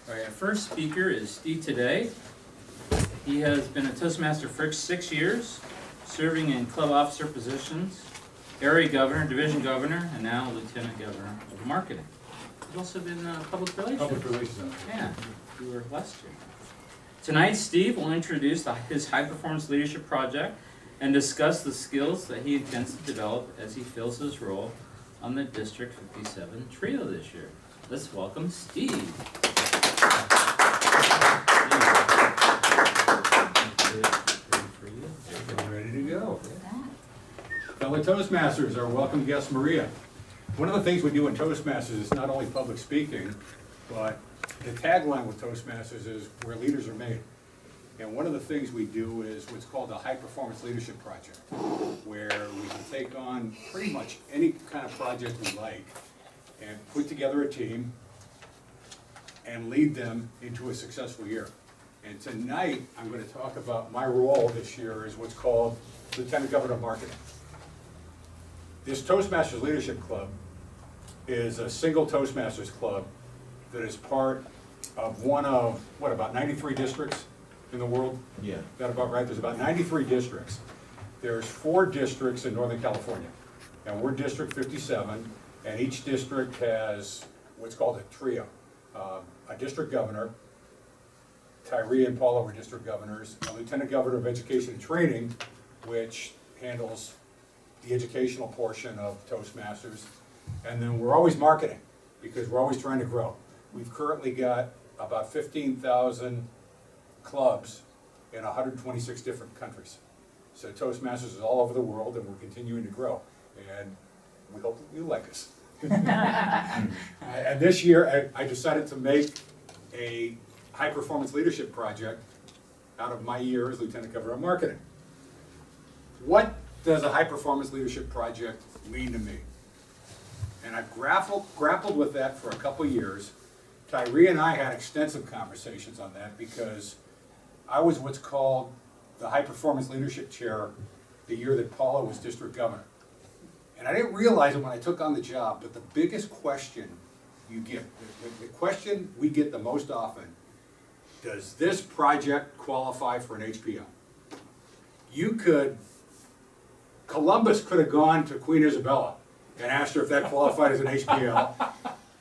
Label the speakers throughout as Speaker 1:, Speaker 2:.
Speaker 1: All right, our first speaker is Steve Todaii. He has been a Toastmaster for 6 years, serving in club officer positions, area governor, division governor, and now lieutenant governor of marketing. He's also been public relations.
Speaker 2: Public relations.
Speaker 1: Yeah, you were last year. Tonight, Steve will introduce his high-performance leadership project and discuss the skills that he intends to develop as he fills his role on the District 57 trio this year. Let's welcome Steve.
Speaker 2: Ready to go. Fellow Toastmasters, our welcome guest Maria. One of the things we do in Toastmasters is not only public speaking, but the tagline with Toastmasters is where leaders are made. And one of the things we do is what's called a high performance leadership project, where we can take on pretty much any kind of project we like and put together a team and lead them into a successful year. And tonight, I'm going to talk about my role this year as what's called Lieutenant Governor of Marketing. This Toastmasters Leadership Club is a single Toastmasters club that is part of one of, about 93 districts in the world?
Speaker 3: Yeah.
Speaker 2: Is that about right? There's about 93 districts. There's 4 districts in Northern California. And we're District 57, and each district has what's called a trio. A district governor, Todaii and Paula were district governors, a lieutenant governor of education and training, which handles the educational portion of Toastmasters. And then we're always marketing, because we're always trying to grow. We've currently got about 15,000 clubs in 126 different countries. So Toastmasters is all over the world, and we're continuing to grow. And we hope that you like us. And this year, I decided to make a high-performance leadership project out of my year as Lieutenant Governor of Marketing. What does a high-performance leadership project mean to me? And I've grappled with that for a couple years. Todaii and I had extensive conversations on that because I was what's called the high-performance leadership chair the year that Paula was district governor. And I didn't realize it when I took on the job, but the biggest question you get, the question we get the most often, does this project qualify for an HPL? Columbus could have gone to Queen Isabella and asked her if that qualified as an HPL.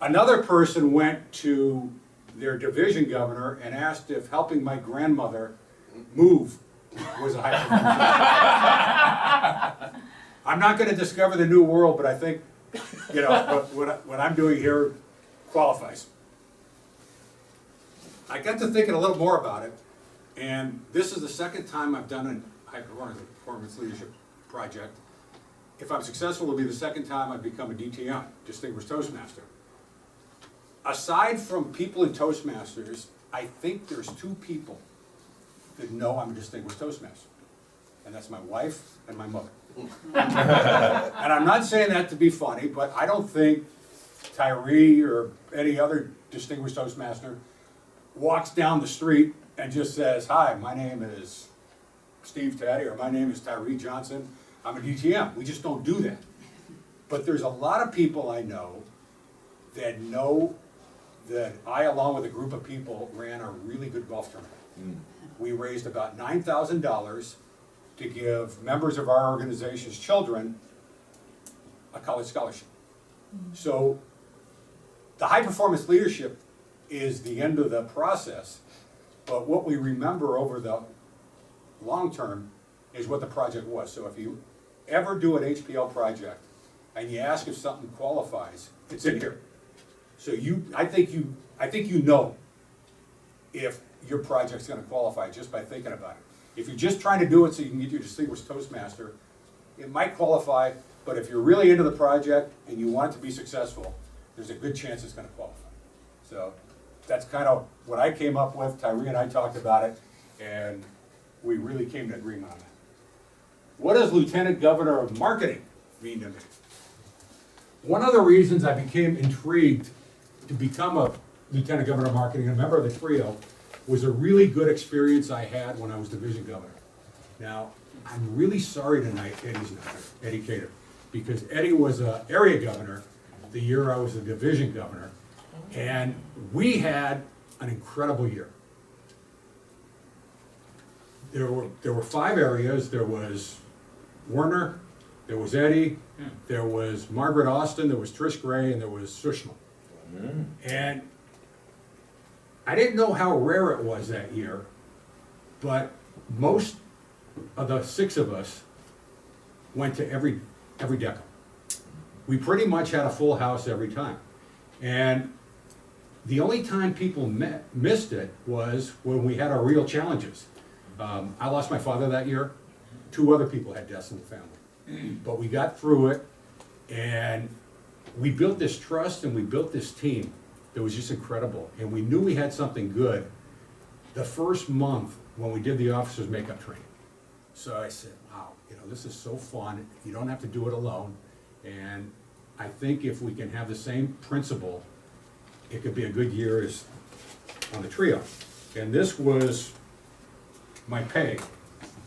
Speaker 2: Another person went to their division governor and asked if helping my grandmother move was a high performance. I'm not going to discover the new world, but I think, what I'm doing here qualifies. I got to thinking a little more about it, and this is the second time I've done a high performance leadership project. If I'm successful, it'll be the second time I've become a DTM, Distinguished Toastmaster. Aside from people in Toastmasters, I think there's 2 people that know I'm a Distinguished Toastmaster, and that's my wife and my mother. And I'm not saying that to be funny, but I don't think Todaii or any other Distinguished Toastmaster walks down the street and just says, "Hi, my name is Steve Todaii," or "My name is Todaii Johnson, I'm a DTM." We just don't do that. But there's a lot of people I know that I, along with a group of people, ran a really good golf tournament. We raised about $9,000 to give members of our organization's children a college scholarship. So the high performance leadership is the end of the process, but what we remember over the long term is what the project was. So if you ever do an HPL project and you ask if something qualifies, it's in here. So I think you know if your project's going to qualify just by thinking about it. If you're just trying to do it so you can get your Distinguished Toastmaster, it might qualify, but if you're really into the project and you want it to be successful, there's a good chance it's going to qualify. So that's kind of what I came up with. Todaii and I talked about it, and we really came to agreement on that. What does Lieutenant Governor of Marketing mean to me? One of the reasons I became intrigued to become a Lieutenant Governor of Marketing, a member of the trio, was a really good experience I had when I was division governor. Now, I'm really sorry tonight Eddie's not here, Eddie Cater, because Eddie was an area governor the year I was a division governor, and we had an incredible year. There were 5 areas. There was Werner, there was Eddie, there was Margaret Austin, there was Trish Gray, and there was Sushma. And I didn't know how rare it was that year, but most of the 6 of us went to every deco. We pretty much had a full house every time. And the only time people missed it was when we had our real challenges. I lost my father that year. 2 other people had deaths in the family. But we got through it, and we built this trust and we built this team that was just incredible. And we knew we had something good the first month when we did the officers' makeup training. So I said, wow, this is so fun. You don't have to do it alone. And I think if we can have the same principle, it could be a good year as on the trio. And this was my pay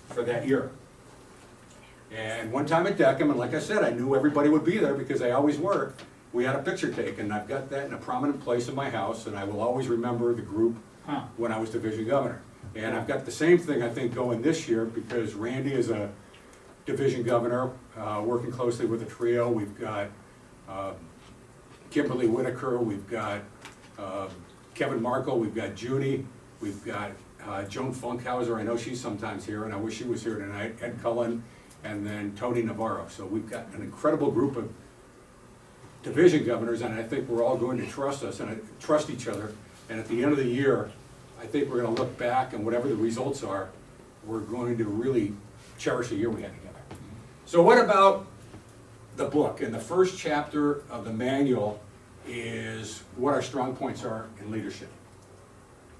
Speaker 2: for that year. And one time at Deckham, and like I said, I knew everybody would be there because they always were, we had a picture taken, and I've got that in a prominent place in my house, and I will always remember the group when I was division governor. And I've got the same thing, I think, going this year, because Randy is a division governor, working closely with the trio. We've got Kimberly Whitaker, we've got Kevin Markle, we've got Judy, we've got Joan Funkhauser, I know she's sometimes here, and I wish she was here tonight, Ed Cullen, and then Tony Navarro. So we've got an incredible group of division governors, and I think we're all going to trust us and trust each other. And at the end of the year, I think we're going to look back, and whatever the results are, we're going to really cherish the year we had together. So what about the book? And the first chapter of the manual is what our strong points are in leadership.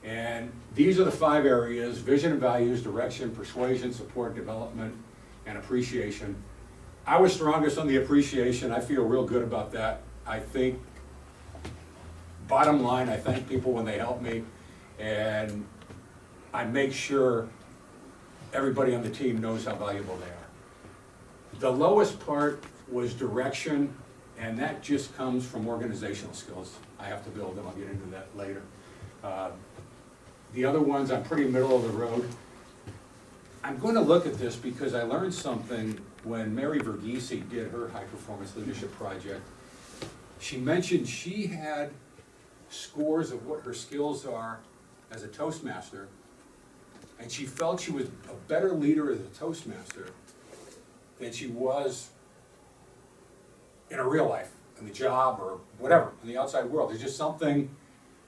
Speaker 2: And these are the 5 areas: vision and values, direction, persuasion, support, development, and appreciation. I was strongest on the appreciation. I feel real good about that. I think, bottom line, I thank people when they help me, and I make sure everybody on the team knows how valuable they are. The lowest part was direction, and that just comes from organizational skills I have to build, and I'll get into that later. The other ones, I'm pretty middle of the road. I'm going to look at this because I learned something when Mary Verghese did her high performance leadership project. She mentioned she had scores of what her skills are as a Toastmaster, and she felt she was a better leader as a Toastmaster than she was in her real life, in the job, or whatever, in the outside world. There's just something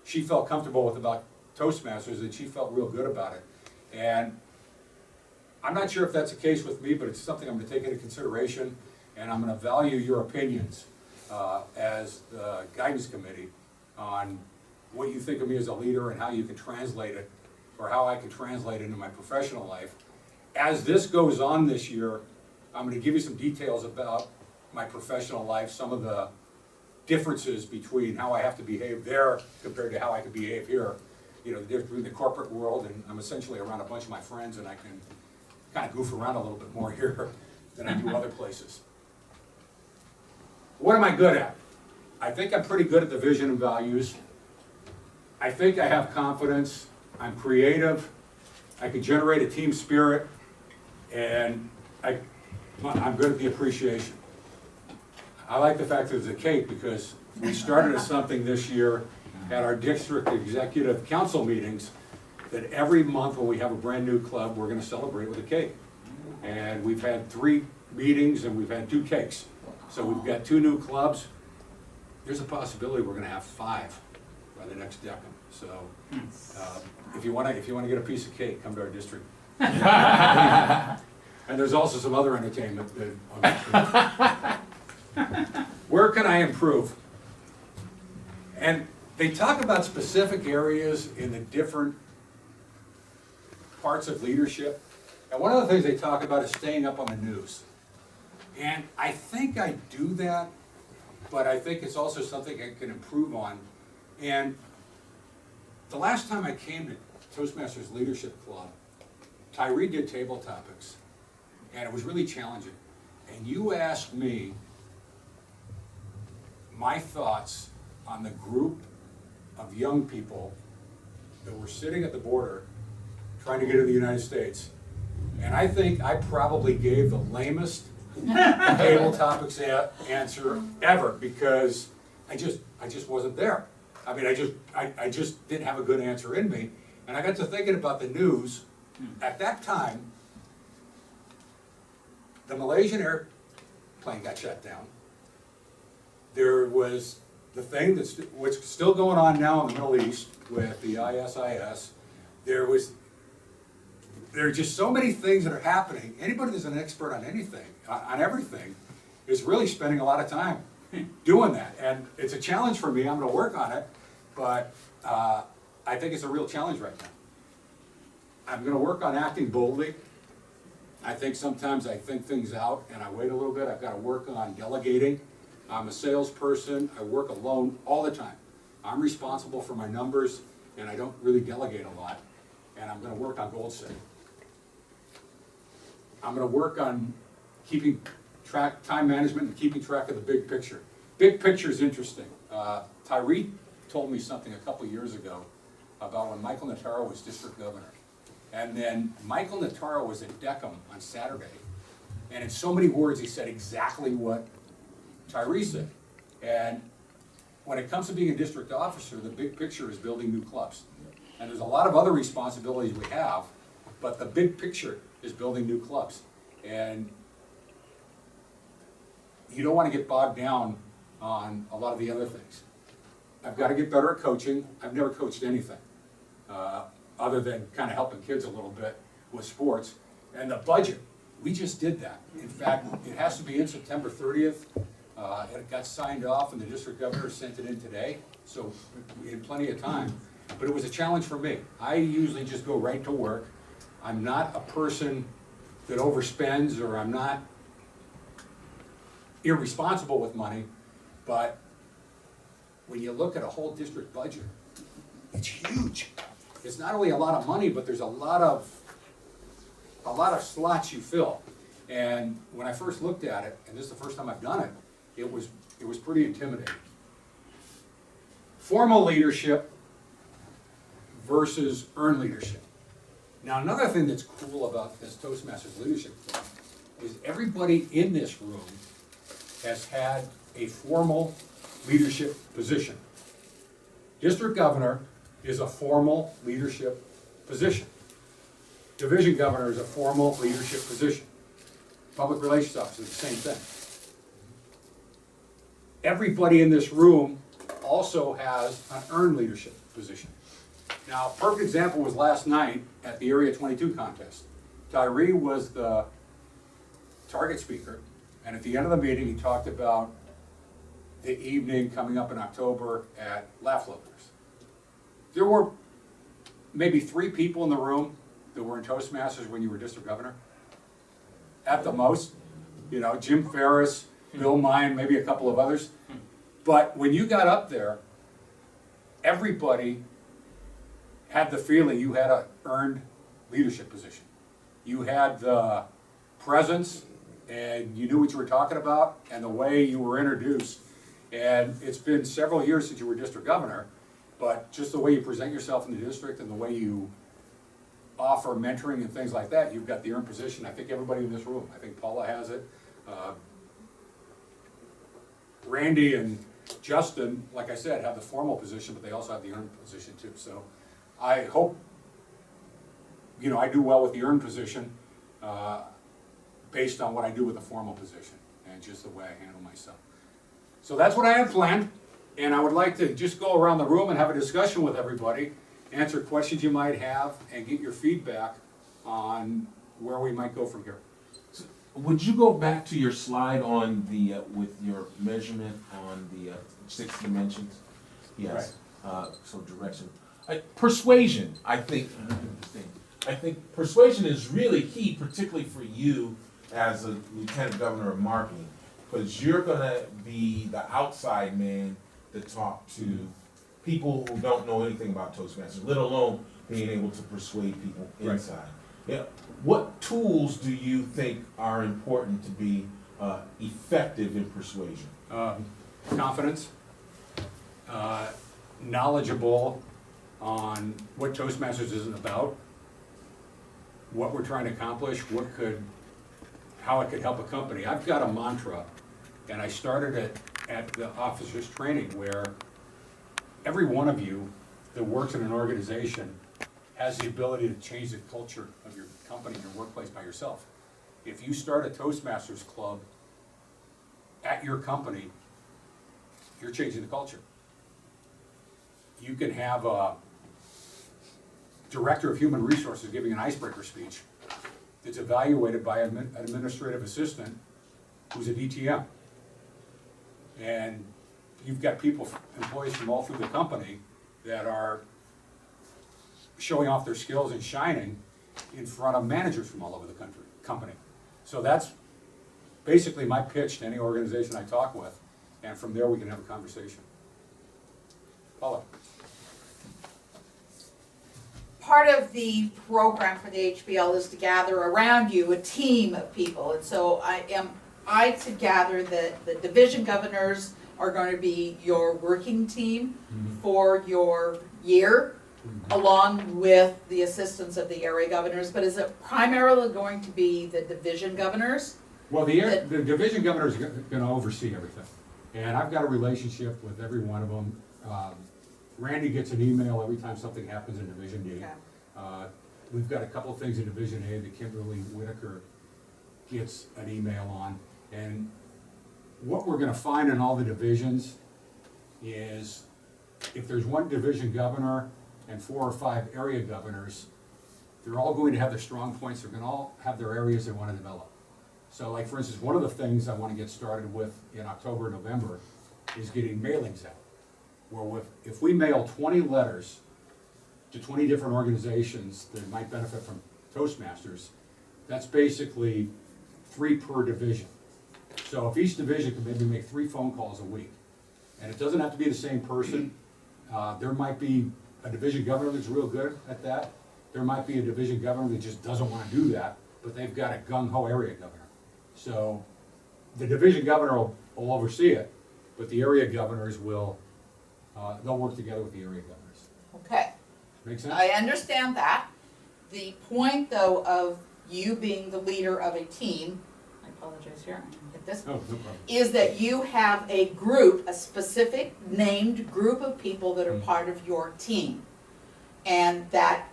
Speaker 2: she felt comfortable with about Toastmasters, and she felt real good about it. And I'm not sure if that's the case with me, but it's something I'm going to take into consideration, and I'm going to value your opinions as the guidance committee on what you think of me as a leader and how you can translate it, or how I can translate it into my professional life. As this goes on this year, I'm going to give you some details about my professional life, some of the differences between how I have to behave there compared to how I can behave here. The difference between the corporate world, and I'm essentially around a bunch of my friends, and I can kind of goof around a little bit more here than I do other places. What am I good at? I think I'm pretty good at the vision and values. I think I have confidence. I'm creative. I can generate a team spirit, and I'm good at the appreciation. I like the fact that there's a cake, because we started as something this year at our district executive council meetings, that every month when we have a brand new club, we're going to celebrate with a cake. And we've had 3 meetings and we've had 2 cakes. So we've got 2 new clubs. There's a possibility we're going to have 5 by the next Deckham. So if you want to get a piece of cake, come to our district. And there's also some other entertainment that where can I improve? And they talk about specific areas in the different parts of leadership. And one of the things they talk about is staying up on the news. And I think I do that, but I think it's also something I can improve on. And the last time I came to Toastmasters Leadership Club, Tyree did table topics, and it was really challenging. And you asked me my thoughts on the group of young people that were sitting at the border trying to get to the United States. And I think I probably gave the lamest table topics answer ever, because I just wasn't there. I mean, I just didn't have a good answer in me. And I got to thinking about the news. At that time, the Malaysian airplane got shut down. There was the thing that's what's still going on now in the Middle East with the ISIS. There are just so many things that are happening. Anybody that's an expert on anything, on everything, is really spending a lot of time doing that. And it's a challenge for me. I'm going to work on it, but I think it's a real challenge right now. I'm going to work on acting boldly. I think sometimes I think things out and I wait a little bit. I've got to work on delegating. I'm a salesperson. I work alone all the time. I'm responsible for my numbers, and I don't really delegate a lot. And I'm going to work on goal setting. I'm going to work on keeping track, time management, and keeping track of the big picture. Big picture is interesting. Tyree told me something a couple years ago about when Michael Notaro was district governor. And then Michael Notaro was at Deckham on Saturday. And in so many words, he said exactly what Tyree said. And when it comes to being a district officer, the big picture is building new clubs. And there's a lot of other responsibilities we have, but the big picture is building new clubs. And you don't want to get bogged down on a lot of the other things. I've got to get better at coaching. I've never coached anything, other than kind of helping kids a little bit with sports. And the budget, we just did that. In fact, it has to be in September 30th. It got signed off and the district governor sent it in today, so we had plenty of time. But it was a challenge for me. I usually just go right to work. I'm not a person that overspends, or I'm not irresponsible with money, but when you look at a whole district budget, it's huge. It's not only a lot of money, but there's a lot of slots you fill. And when I first looked at it, and this is the first time I've done it, it was pretty intimidating. Formal leadership versus earned leadership. Now, another thing that's cool about this Toastmasters leadership thing is everybody in this room has had a formal leadership position. District governor is a formal leadership position. Division governor is a formal leadership position. Public relations officer is the same thing. Everybody in this room also has an earned leadership position. Now, a perfect example was last night at the Area 22 contest. Tyree was the target speaker, and at the end of the meeting, he talked about the evening coming up in October at Laugh Floaters. There were maybe 3 people in the room that were in Toastmasters when you were district governor. At the most, you know, Jim Ferris, Bill Mine, maybe a couple of others. But when you got up there, everybody had the feeling you had an earned leadership position. You had the presence, and you knew what you were talking about, and the way you were introduced. And it's been several years since you were district governor, but just the way you present yourself in the district and the way you offer mentoring and things like that, you've got the earned position. I think everybody in this room, I think Paula has it. Randy and Justin, like I said, have the formal position, but they also have the earned position too. So I hope, you know, I do well with the earned position based on what I do with the formal position and just the way I handle myself. So that's what I have planned, and I would like to just go around the room and have a discussion with everybody, answer questions you might have, and get your feedback on where we might go from here.
Speaker 3: Would you go back to your slide on the, with your measurement on the 6 dimensions? Yes. So direction. Persuasion, I think persuasion is really key, particularly for you as a lieutenant governor of marketing, because you're gonna be the outside man to talk to people who don't know anything about Toastmasters, let alone being able to persuade people inside. Right. Yeah. What tools do you think are important to be effective in persuasion?
Speaker 2: Confidence, knowledgeable, on what Toastmasters is about, what we're trying to accomplish, how it could help a company. I've got a mantra, and I started it at the officers training, where every one of you that works in an organization has the ability to change the culture of your company and your workplace by yourself. If you start a Toastmasters club at your company, you're changing the culture. You can have a director of human resources giving an icebreaker speech. It's evaluated by an administrative assistant who's a DTM. And you've got employees from all through the company that are showing off their skills and shining in front of managers from all over the company. So that's basically my pitch to any organization I talk with, and from there we can have a conversation. Paula?
Speaker 4: Part of the program for the HPL is to gather around you a team of people, and so I to gather that the division governors are going to be your working team for your year, along with the assistance of the area governors, but is it primarily going to be the division governors?
Speaker 2: Well, the division governor is going to oversee everything, and I've got a relationship with every one of them. Randy gets an email every time something happens in Division D.
Speaker 4: Okay.
Speaker 2: We've got a couple of things in Division A that Kimberly Whitaker gets an email on, and what we're going to find in all the divisions is if there's one division governor and 4 or 5 area governors, they're all going to have their strong points. They're going to all have their areas they want to develop. So, like, for instance, one of the things I want to get started with in October, November is getting mailings out. Where if we mail 20 letters to 20 different organizations that might benefit from Toastmasters, that's basically 3 per division. So if each division can maybe make 3 phone calls a week, and it doesn't have to be the same person. There might be a division governor that's real good at that. There might be a division governor that just doesn't want to do that, but they've got a gung-ho area governor. So the division governor will oversee it, but the area governors will, they'll work together with the area governors.
Speaker 4: Okay,
Speaker 2: Make sense?
Speaker 4: I understand that. The point, though, of you being the leader of a team, I apologize here, I'm gonna hit this,
Speaker 2: Oh, no problem.
Speaker 4: is that you have a group, a specific named group of people that are part of your team. And that,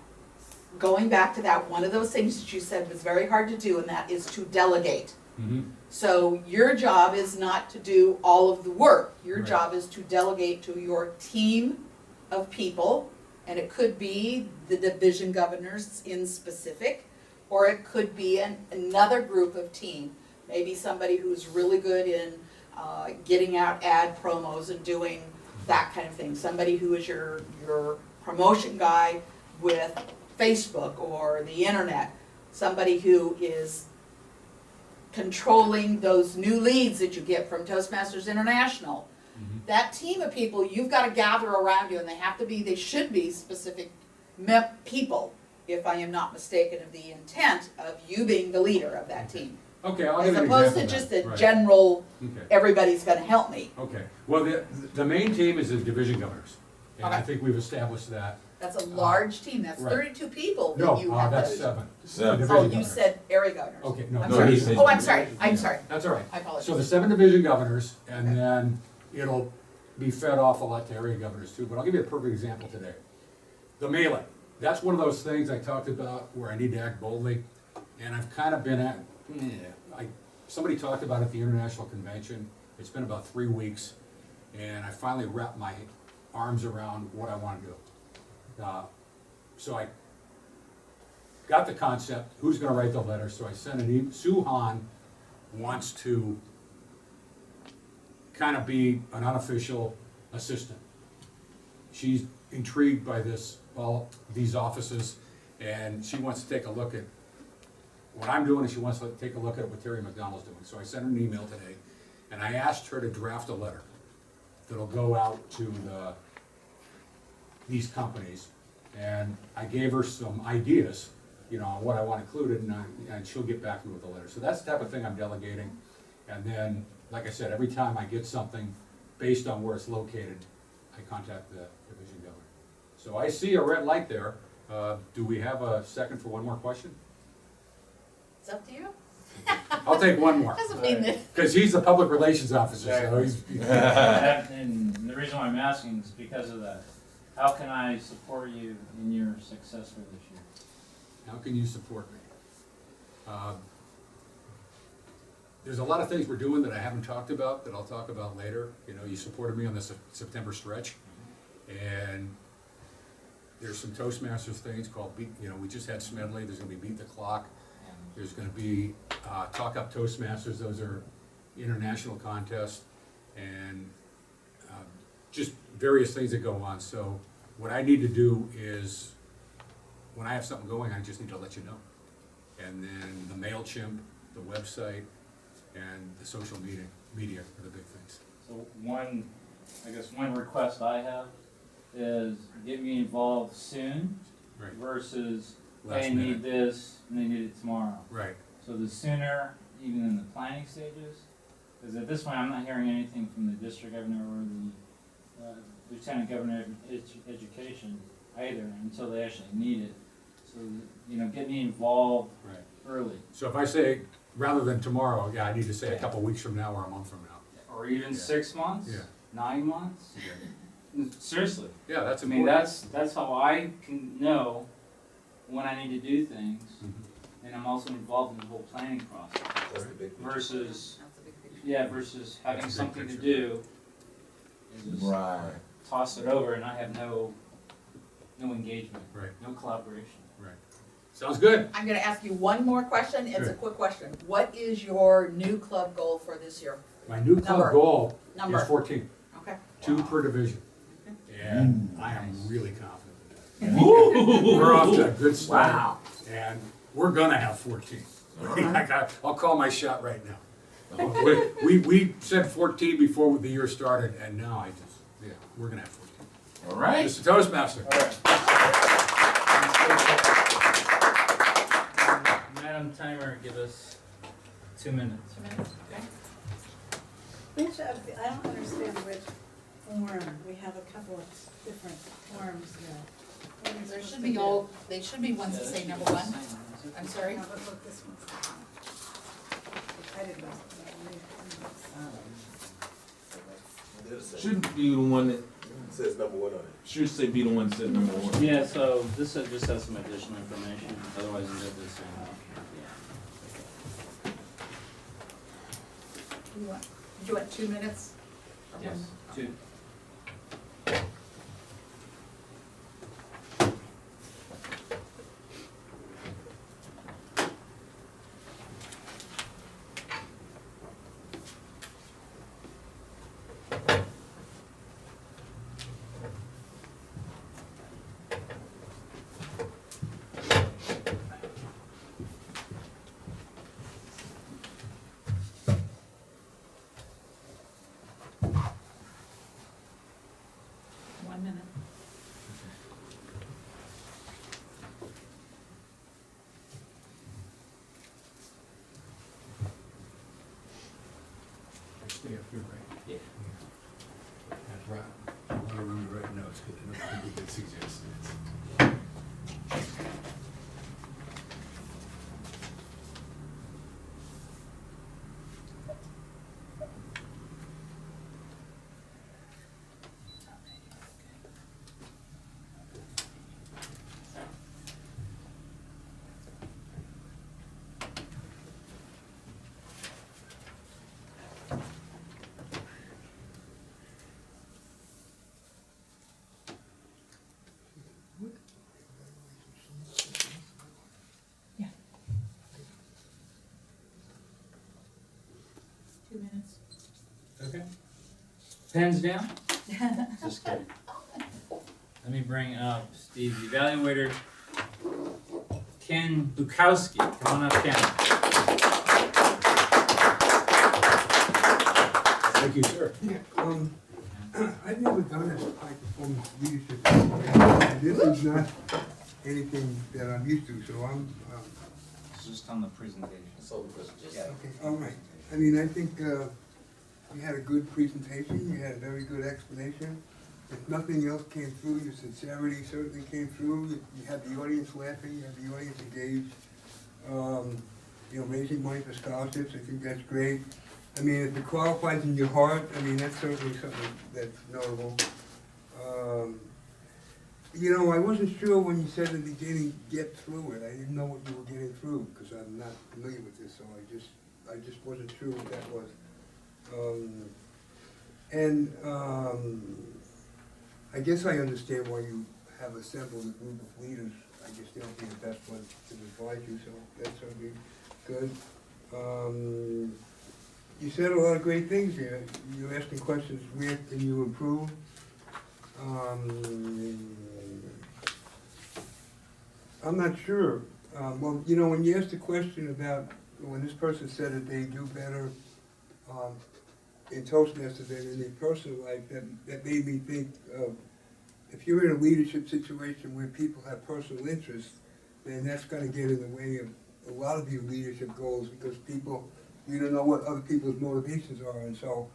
Speaker 4: going back to that, one of those things that you said was very hard to do, and that is to delegate.
Speaker 2: Mm-hmm.
Speaker 4: So your job is not to do all of the work. Your
Speaker 2: Right.
Speaker 4: job is to delegate to your team of people, and it could be the division governors in specific, or it could be another group of team. Maybe somebody who's really good in getting out ad promos and doing that kind of thing. Somebody who is your promotion guy with Facebook or the internet. Somebody who is controlling those new leads that you get from Toastmasters International.
Speaker 2: Mhm.
Speaker 4: That team of people, you've got to gather around you, and they should be specific people, if I am not mistaken, of the intent of you being the leader of that team.
Speaker 2: Okay, I'll
Speaker 4: As
Speaker 2: give an
Speaker 4: opposed to
Speaker 2: example
Speaker 4: just
Speaker 2: then.
Speaker 4: a
Speaker 2: Right.
Speaker 4: general,
Speaker 2: Okay.
Speaker 4: everybody's gonna help me.
Speaker 2: Okay, well, the main team is the division governors, and I
Speaker 4: Okay.
Speaker 2: think we've established that.
Speaker 4: That's a large team, that's
Speaker 2: right.
Speaker 4: 32 people that
Speaker 2: No,
Speaker 4: you have.
Speaker 2: that's
Speaker 4: those.
Speaker 2: 7.
Speaker 3: Seven.
Speaker 2: Division
Speaker 4: Oh, you
Speaker 2: governors.
Speaker 4: said area governors.
Speaker 2: Okay, no,
Speaker 4: I'm
Speaker 3: no,
Speaker 4: sorry.
Speaker 3: he said-
Speaker 4: Oh, I'm sorry,
Speaker 2: That's all right.
Speaker 4: I apologize.
Speaker 2: So the 7 division governors, and
Speaker 4: Okay.
Speaker 2: then it'll be fed off a lot to area governors too, but I'll give you a perfect example today. The mailing, that's one of those things I talked about where I need to act boldly, and I've kind of been at, somebody talked about it at the international convention, it's been about 3 weeks, and I finally wrapped my arms around what I want to do. So I got the concept, who's gonna write the letter, so I sent an email. Sue Hahn wants to kind of be an unofficial assistant. She's intrigued by all these offices, and she wants to take a look at what I'm doing, and she wants to take a look at what Terry McDonald's doing. So I sent her an email today, and I asked her to draft a letter that'll go out to these companies. And I gave her some ideas, on what I want included, and she'll get back to me with a letter. So that's the type of thing I'm delegating. And then, like I said, every time I get something based on where it's located, I contact the division governor. So I see a red light there. Do we have a second for one more question?
Speaker 4: It's up to you.
Speaker 2: I'll take one more,
Speaker 4: Doesn't mean that.
Speaker 2: because he's the public relations officer, so he's.
Speaker 1: And the reason why I'm asking is because of that. How can I support you in your success for this year?
Speaker 2: How can you support me? There's a lot of things we're doing that I haven't talked about, that I'll talk about later. You know, you supported me on the September stretch, and there's some Toastmasters things called we just had Smedley, there's gonna be Beat the Clock. There's gonna be Talk Up Toastmasters, those are international contests, and just various things that go on. So what I need to do is, when I have something going, I just need to let you know. And then the MailChimp, the website, and the social media are the big things.
Speaker 1: So one request I have is get me involved soon
Speaker 2: Right.
Speaker 1: versus
Speaker 2: Last
Speaker 1: they need
Speaker 2: minute.
Speaker 1: this and they need it tomorrow.
Speaker 2: Right.
Speaker 1: So the sooner, even in the planning stages, because at this point I'm not hearing anything from the district governor or the lieutenant governor of education either until they actually need it. So, get me involved
Speaker 2: Right.
Speaker 1: early.
Speaker 2: So if I say, rather than tomorrow, I need to say a couple weeks from now or a month from now.
Speaker 1: Or even
Speaker 2: Yeah.
Speaker 1: 6 months?
Speaker 2: Yeah.
Speaker 1: 9 months? Seriously.
Speaker 2: Yeah, that's
Speaker 1: I mean,
Speaker 2: important.
Speaker 1: that's how I can know when I need to do things,
Speaker 2: Mhm.
Speaker 1: and I'm also involved in the whole planning process.
Speaker 3: That's the big picture.
Speaker 1: Versus,
Speaker 4: That's a big picture.
Speaker 1: versus having
Speaker 2: That's a big
Speaker 1: something to
Speaker 2: picture.
Speaker 1: do, and just
Speaker 3: Right.
Speaker 1: toss it over, and I have no engagement,
Speaker 2: Right.
Speaker 1: no collaboration.
Speaker 2: Right. Sounds good.
Speaker 4: I'm gonna ask you one more question, it's a
Speaker 2: Good.
Speaker 4: quick question. What is your new club goal for this year?
Speaker 2: My new club
Speaker 4: Number.
Speaker 2: goal
Speaker 4: Number.
Speaker 2: is 14,
Speaker 4: Okay.
Speaker 2: 2 per division. And I am really confident in that. We're off to a good start.
Speaker 3: Wow.
Speaker 2: And we're gonna have 14. I'll call my shot right now. We said 14 before the year started, and now we're gonna have 14.
Speaker 3: All right.
Speaker 2: Mr. Toastmaster.
Speaker 1: All right. Madam Timer, give us 2 minutes.
Speaker 4: 2 minutes, okay.
Speaker 5: Which of the, I don't understand which form, we have a couple of different forms there. What are we
Speaker 4: There
Speaker 5: supposed
Speaker 4: should
Speaker 5: to
Speaker 4: be
Speaker 5: do?
Speaker 4: they should be ones that say number one. I'm sorry?
Speaker 5: Yeah, but look, this one's. I didn't know.
Speaker 3: Shouldn't be the one that
Speaker 6: Says number 1 on it.
Speaker 3: should say be the one that said number 1.
Speaker 1: Yeah, so this just has some additional information, otherwise you get this.
Speaker 4: Do you want 2 minutes? Or
Speaker 1: Yes,
Speaker 4: one?
Speaker 1: 2.
Speaker 4: One minute.
Speaker 2: Stay up here, right?
Speaker 1: Yeah.
Speaker 2: That's right. I want to remember to write notes, because I think good suggestions.
Speaker 4: Yeah. 2 minutes.
Speaker 2: Okay.
Speaker 1: Pens down? Just kidding. Let me bring up Steve, the evaluator, Ken Bukowski. Come on up, Ken.
Speaker 2: Thank you, sir.
Speaker 7: I've never done a high performance leadership program. This is not anything that I'm used to, so I'm,
Speaker 1: It's just on the presentation.
Speaker 6: So the presentation.
Speaker 7: okay, all right. I mean, I think you had a good presentation, you had a very good explanation. if nothing else came through, your sincerity certainly came through. You had the audience laughing, you had the audience engaged. You know, raising money for scholarships, I think that's great. I mean, if it qualifies in your heart, I mean, that's certainly something that's notable. You know, I wasn't sure when you said at the beginning, get through it. I didn't know what you were getting through, because I'm not familiar with this, so I just wasn't sure what that was. I guess I understand why you have assembled a group of leaders. I guess they'll be the best ones to advise you, so that's gonna be good. You said a lot of great things here. You're asking questions, where can you improve? I'm not sure. Well, you know, when you asked the question about, when this person said that they do better in Toastmasters than in their personal life, that made me think of, if you're in a leadership situation where people have personal interests, then that's gonna get in the way of a lot of your leadership goals, because people, you don't know what other people's motivations are, and so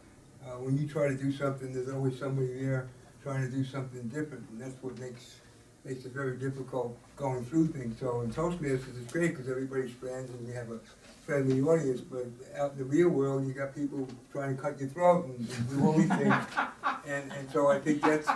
Speaker 7: when you try to do something, there's always somebody there trying to do something different, and that's what makes it very difficult going through things. So in Toastmasters, it's great because everybody's friends and you have a friendly audience, but out in the real world, you got people trying to cut your throat and do all these things. And so I think that's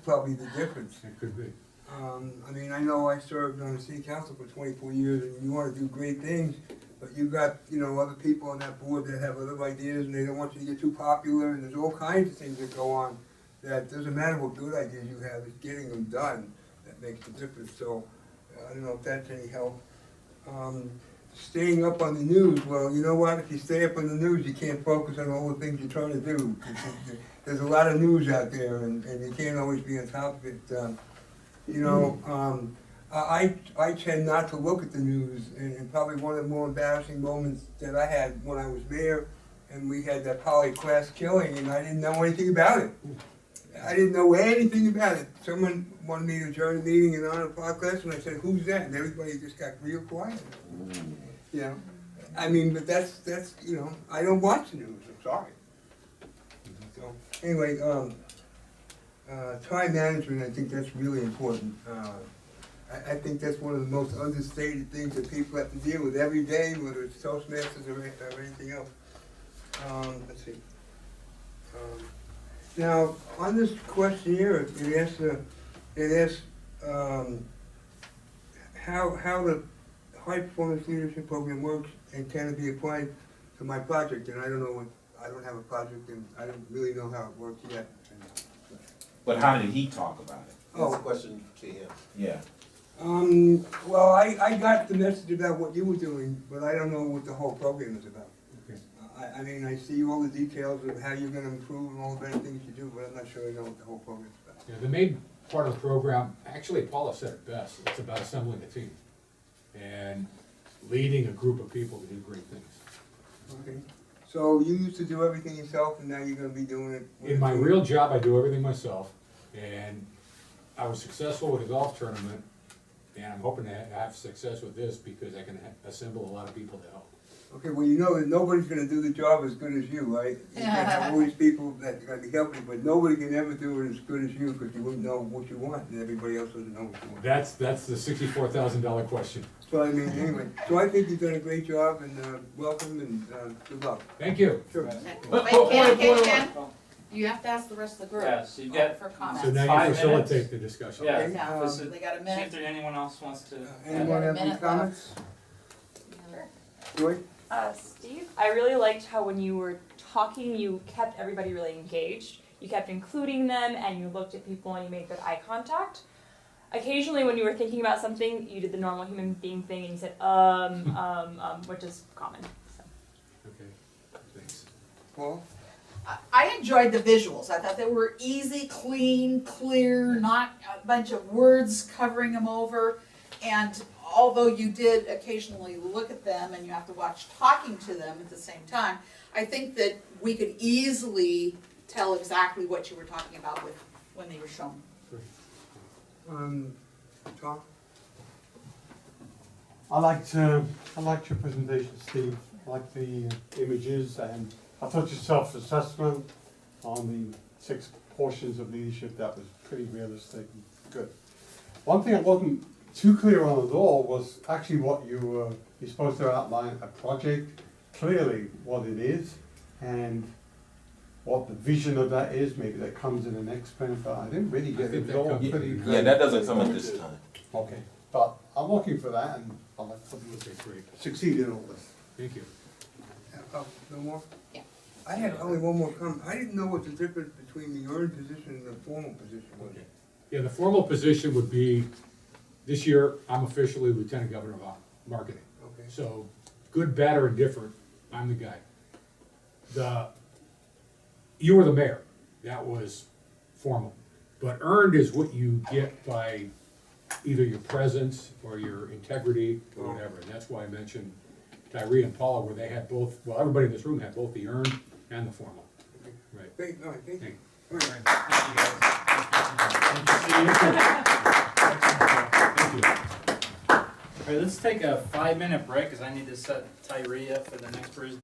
Speaker 7: probably the difference.
Speaker 8: It could be.
Speaker 7: I mean, I know I served on the city council for 24 years, and you want to do great things, but you got, you know, other people on that board that have other ideas, and they don't want you to get too popular, and there's all kinds of things that go on. That doesn't matter what good ideas you have, it's getting them done that makes the difference. So I don't know if that's any help. Staying up on the news, well, you know what? If you stay up on the news, you can't focus on all the things you're trying to do. There's a lot of news out there, and you can't always be on top of it. You know, I tend not to look at the news, and probably one of the more embarrassing moments that I had when I was mayor, and we had that poly class killing, and I didn't know anything about it. I didn't know anything about it. Someone wanted me to join a meeting in honor of poly class, and I said, "Who's that?" And everybody just got real quiet. You know, I mean, but that's you know, I don't watch the news. I'm sorry. So anyway, time management, I think that's really important. I think that's one of the most understated things that people have to deal with every day, whether it's Toastmasters or anything else. Let's see. Now, on this questionnaire, it asks how the high performance leadership program works and can it be applied to my project. And I don't have a project, and I don't really know how it works yet.
Speaker 3: But how did he talk about it?
Speaker 6: That's a question to him.
Speaker 3: Yeah.
Speaker 7: Well, I got the message about what you were doing, but I don't know what the whole program is about.
Speaker 8: Okay.
Speaker 7: I mean, I see all the details of how you're gonna improve and all the better things you do, but I'm not sure I know what the whole program is about.
Speaker 8: Yeah, the main part of the program, actually Paula said it best, it's about assembling a team and leading a group of people to do great things.
Speaker 7: Okay, so you used to do everything yourself, and now you're gonna be doing it with
Speaker 8: In
Speaker 7: a
Speaker 8: my
Speaker 7: team?
Speaker 8: real job, I do everything myself, and I was successful with a golf tournament, and I'm hoping to have success with this because I can assemble a lot of people to help.
Speaker 7: Okay, well, you know that nobody's gonna do the job as good as you, right? You're gonna have all these people that are gonna be helping you, but nobody can ever do it as good as you, because you wouldn't know what you want, and everybody else doesn't know what you want.
Speaker 8: That's the $64,000 question.
Speaker 7: So I mean, anyway, so I think you've done a great job, and welcome, and good luck.
Speaker 8: Thank you.
Speaker 7: Sure.
Speaker 4: Wait, Ken, you have to ask the rest of the group
Speaker 1: Yeah, so you get-
Speaker 4: for
Speaker 8: So
Speaker 4: comments.
Speaker 8: now you
Speaker 1: 5
Speaker 8: facilitate
Speaker 1: minutes.
Speaker 8: the discussion.
Speaker 1: Yeah.
Speaker 4: Yeah,
Speaker 1: This is-
Speaker 4: they got a
Speaker 1: See if
Speaker 4: minute.
Speaker 1: there anyone else wants to.
Speaker 7: Anyone have any
Speaker 4: Minute
Speaker 7: comments? Joy?
Speaker 9: Steve, I really liked how when you were talking, you kept everybody really engaged. You kept including them, and you looked at people and you made good eye contact. Occasionally, when you were thinking about something, you did the normal human being thing and you said, which is common. So.
Speaker 8: Okay, thanks.
Speaker 7: Paul?
Speaker 4: I enjoyed the visuals. I thought they were easy, clean, clear, not a bunch of words covering them over. And although you did occasionally look at them and you have to watch talking to them at the same time, I think that we could easily tell exactly what you were talking about when they were shown.
Speaker 7: Tom?
Speaker 10: I liked your presentation, Steve. I liked the images, and I thought your self-assessment on the 6 portions of leadership that was pretty realistic and good. One thing I wasn't too clear on at all was actually what you're supposed to outline a project, clearly what it is, and what the vision of that is. Maybe that comes in the next plan, but I didn't really get
Speaker 8: think
Speaker 10: it
Speaker 8: that
Speaker 10: all
Speaker 8: comes-
Speaker 10: pretty
Speaker 3: Yeah, that doesn't come at this time.
Speaker 10: Okay, but I'm looking for that, and I'll
Speaker 8: Okay, great,
Speaker 10: succeed in all this.
Speaker 8: thank you.
Speaker 7: Oh, no more?
Speaker 4: Yeah.
Speaker 7: I had only one more comment. I didn't know what the difference between the earned position and the formal position was.
Speaker 8: Yeah, the formal position would be, this year, I'm officially Lieutenant Governor of Marketing.
Speaker 7: Okay.
Speaker 8: So, good, bad, or indifferent, I'm the guy. You were the mayor, that was formal. But earned is what you get by either your presence or your integrity or whatever. And that's why I mentioned Tyree and Paula, where they had both, well, everybody in this room had both the earned and the formal. Right.
Speaker 7: Great, all right, thank you.
Speaker 8: Thank
Speaker 7: All right.
Speaker 8: Thank you.
Speaker 1: All right, let's take a 5-minute break, because I need to set Tyree up for the next presentation.